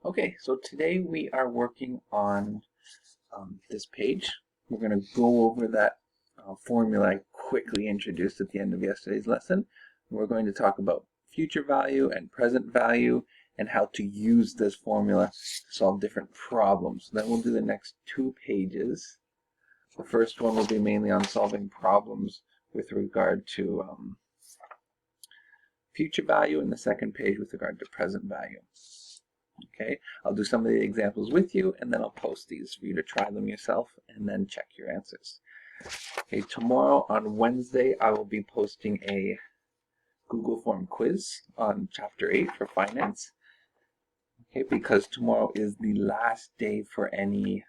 Okay, so today we are working on this page. We're going to go over that formula I quickly introduced at the end of yesterday's lesson. We're going to talk about future value and present value and how to use this formula to solve different problems. Then we'll do the next 2 pages. The first one will be mainly on solving problems with regard to future value, and the second page with regard to present value. Okay, I'll do some of the examples with you, and then I'll post these for you to try them yourself and then check your answers. Okay, tomorrow on Wednesday, I will be posting a Google form quiz on Chapter 8 for finance. Okay, because tomorrow is the last day for any,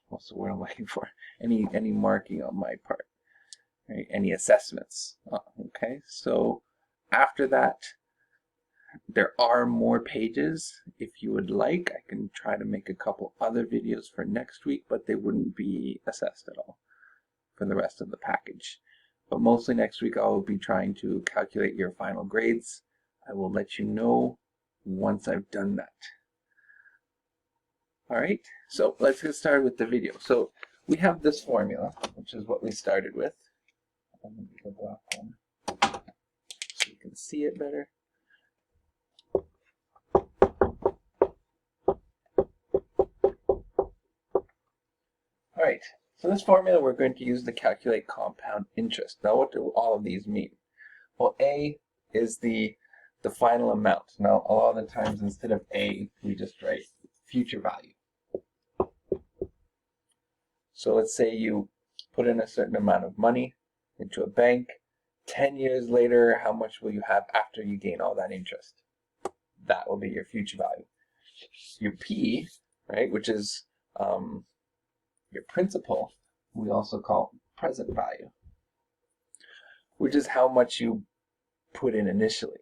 what's the word I'm looking for? Any marking on my part, right? Any assessments. Okay, so after that, there are more pages. If you would like, I can try to make a couple other videos for next week, but they wouldn't be assessed at all for the rest of the package. But mostly next week, I will be trying to calculate your final grades. I will let you know once I've done that. All right, so let's get started with the video. So we have this formula, which is what we started with. I'm going to go back one so you can see it better. All right, so this formula we're going to use to calculate compound interest. Now, what do all of these mean? Well, A is the final amount. Now, a lot of the times instead of A, we just write future value. So let's say you put in a certain amount of money into a bank. 10 years later, how much will you have after you gain all that interest? That will be your future value. Your P, right, which is your principal, we also call present value, which is how much you put in initially.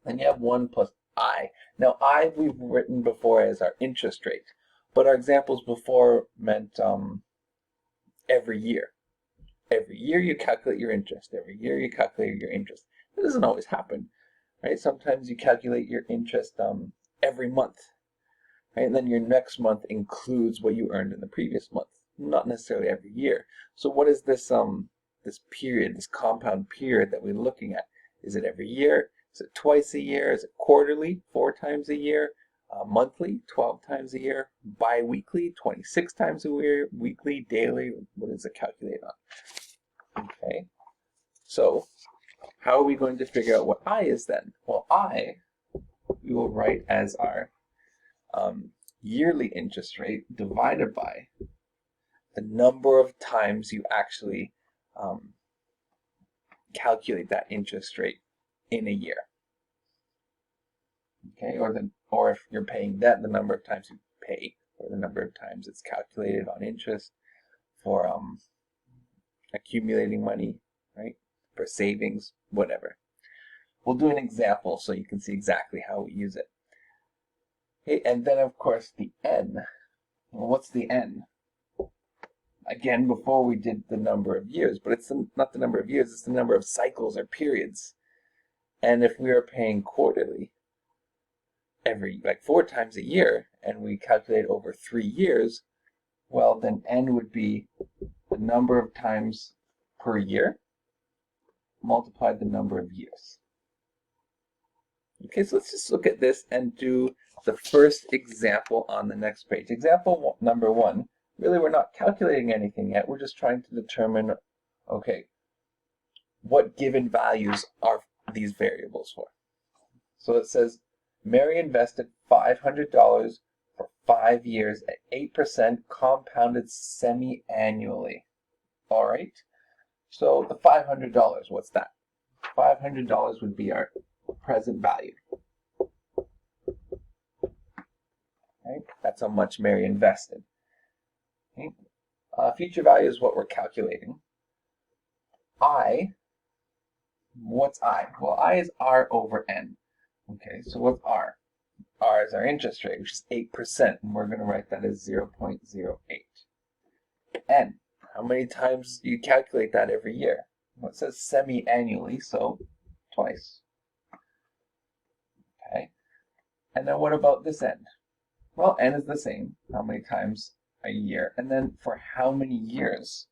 Then you have 1 plus I. Now I we've written before as our interest rate, but our examples before meant every year. Every year you calculate your interest. Every year you calculate your interest. That doesn't always happen, right? Sometimes you calculate your interest every month. Right? And then your next month includes what you earned in the previous month, not necessarily every year. So what is this this period, this compound period that we're looking at? Is it every year? Is it twice a year? Is it quarterly, 4 times a year? Monthly, 12 times a year? Bi-weekly, 26 times a year? Weekly, daily? What does it calculate on? Okay, so how are we going to figure out what I is then? Well, I, we will write as our yearly interest rate divided by the number of times you actually calculate that interest rate in a year. Okay, or if you're paying debt, the number of times you pay, or the number of times it's calculated on interest for accumulating money, right? For savings, whatever. We'll do an example so you can see exactly how we use it. Okay, and then of course the N. Well, what's the N? Again, before we did the number of years, but it's not the number of years, it's the number of cycles or periods. And if we are paying quarterly, like 4 times a year, and we calculate over 3 years, well, then N would be the number of times per year multiplied the number of years. Okay, so let's just look at this and do the first example on the next page. Example number 1. Really, we're not calculating anything yet. We're just trying to determine, okay, what given values are these variables for. So it says, Mary invested $500 for 5 years at 8% compounded semi-annually. All right, so the $500, what's that? $500 would be our present value. Right? That's how much Mary invested. Okay? Future value is what we're calculating. I, what's I? Well, I is R over N. Okay, so what's R? R is our interest rate, which is 8%, and we're going to write that as 0.08. N, how many times do you calculate that every year? Well, it says semi-annually, so twice. And then what about this end? Well, n is the same. How many times a year? And then for how many years?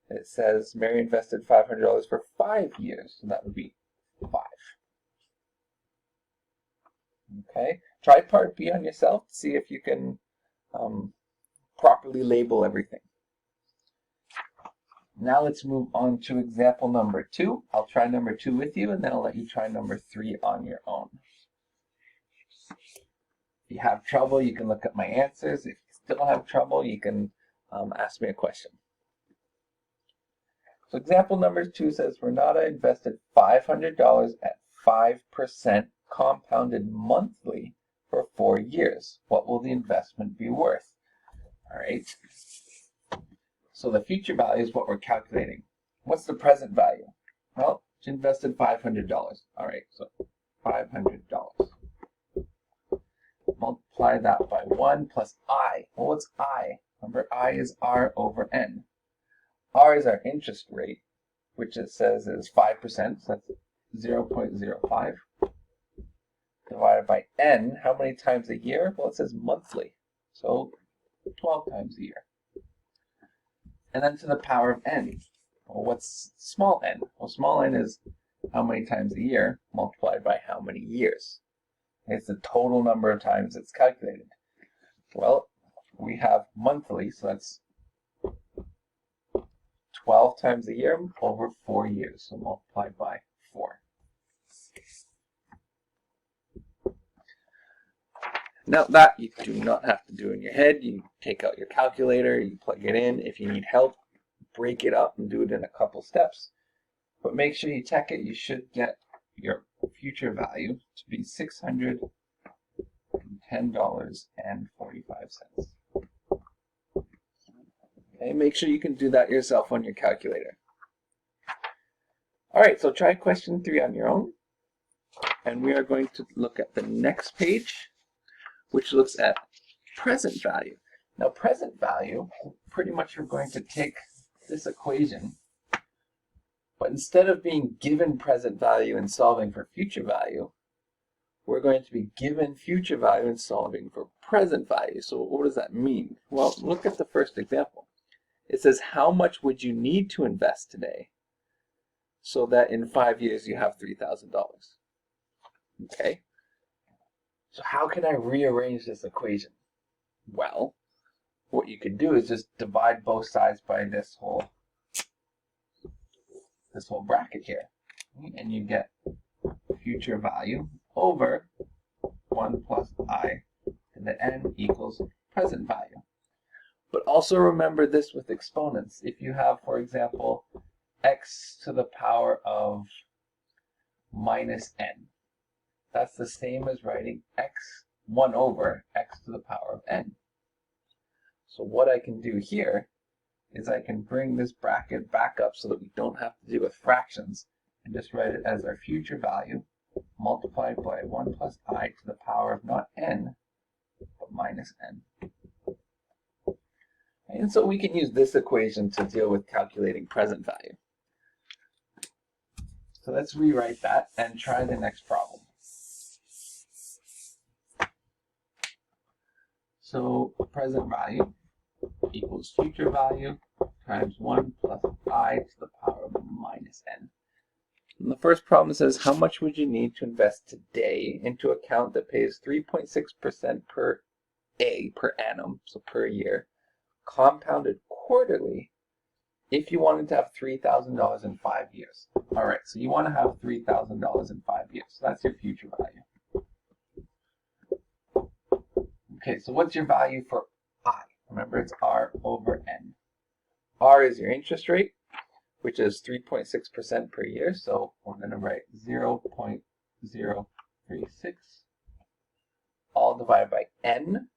It says Mary invested $500 for 5 years. So that would be 5. Okay. Try part B on yourself to see if you can properly label everything. Now let's move on to example number 2. I'll try number 2 with you, and then I'll let you try number 3 on your own. If you have trouble, you can look at my answers. If you still have trouble, you can ask me a question. So example number 2 says Renata invested $500 at 5% compounded monthly for 4 years. What will the investment be worth? All right. So the future value is what we're calculating. What's the present value? Well, she invested $500. All right, so $500. Multiply that by 1 plus I. Well, what's I? Remember, I is R over N. R is our interest rate, which it says is 5%, so that's 0.05. Divided by N, how many times a year? Well, it says monthly, so 12 times a year. And then to the power of N. Well, what's small n? Well, small n is how many times a year multiplied by how many years. It's the total number of times it's calculated. Well, we have monthly, so that's 12 times a year over 4 years, so multiplied by 4. Now that you do not have to do in your head. You take out your calculator, you plug it in. If you need help, break it up and do it in a couple steps. But make sure you check it. You should get your future value to be $610.45. Okay, make sure you can do that yourself on your calculator. All right, so try question 3 on your own. And we are going to look at the next page, which looks at present value. Now, present value, pretty much we're going to take this equation, but instead of being given present value and solving for future value, we're going to be given future value and solving for present value. So what does that mean? Well, look at the first example. It says, how much would you need to invest today so that in 5 years you have $3,000? Okay. So how can I rearrange this equation? Well, what you could do is just divide both sides by this whole bracket here. And you get future value over 1 plus I to the n equals present value. But also remember this with exponents. If you have, for example, x to the power of minus n, that's the same as writing 1 over x to the power of n. So what I can do here is I can bring this bracket back up so that we don't have to do with fractions and just write it as our future value multiplied by 1 plus I to the power of not n, but minus n. And so we can use this equation to deal with calculating present value. So let's rewrite that and try the next problem. So present value equals future value times 1 plus I to the power of minus n. And the first problem says, how much would you need to invest today into an account that pays 3.6% per annum, so per year, compounded quarterly, if you wanted to have $3,000 in 5 years? All right, so you want to have $3,000 in 5 years. So that's your future value. Okay, so what's your value for I? Remember, it's R over N. R is your interest rate, which is 3.6% per year. So we're going to write 0.036 all divided by N,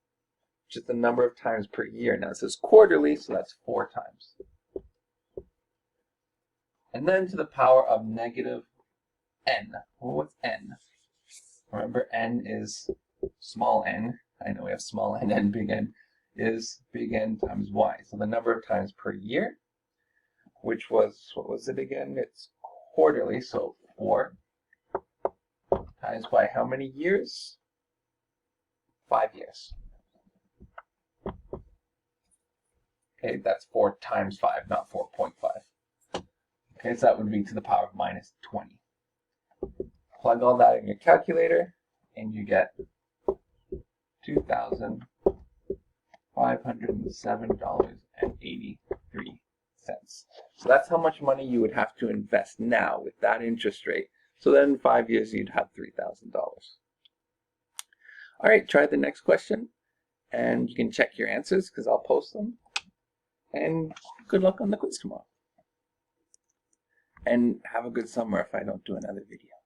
which is the number of times per year. Now it says quarterly, so that's 4 times. And then to the power of negative N. Well, what's N? Remember, N is small n. I know we have small n and big N, is big N times y. So the number of times per year, which was, what was it again? It's quarterly, so 4 times by how many years? 5 years. Okay, that's 4 times 5, not 4.5. Okay, so that would be to the power of minus 20. Plug all that in your calculator, and you get $2,507.83. So that's how much money you would have to invest now with that interest rate. So then in 5 years, you'd have $3,000. All right, try the next question, and you can check your answers because I'll post them. And good luck on the quiz tomorrow. And have a good summer if I don't do another video.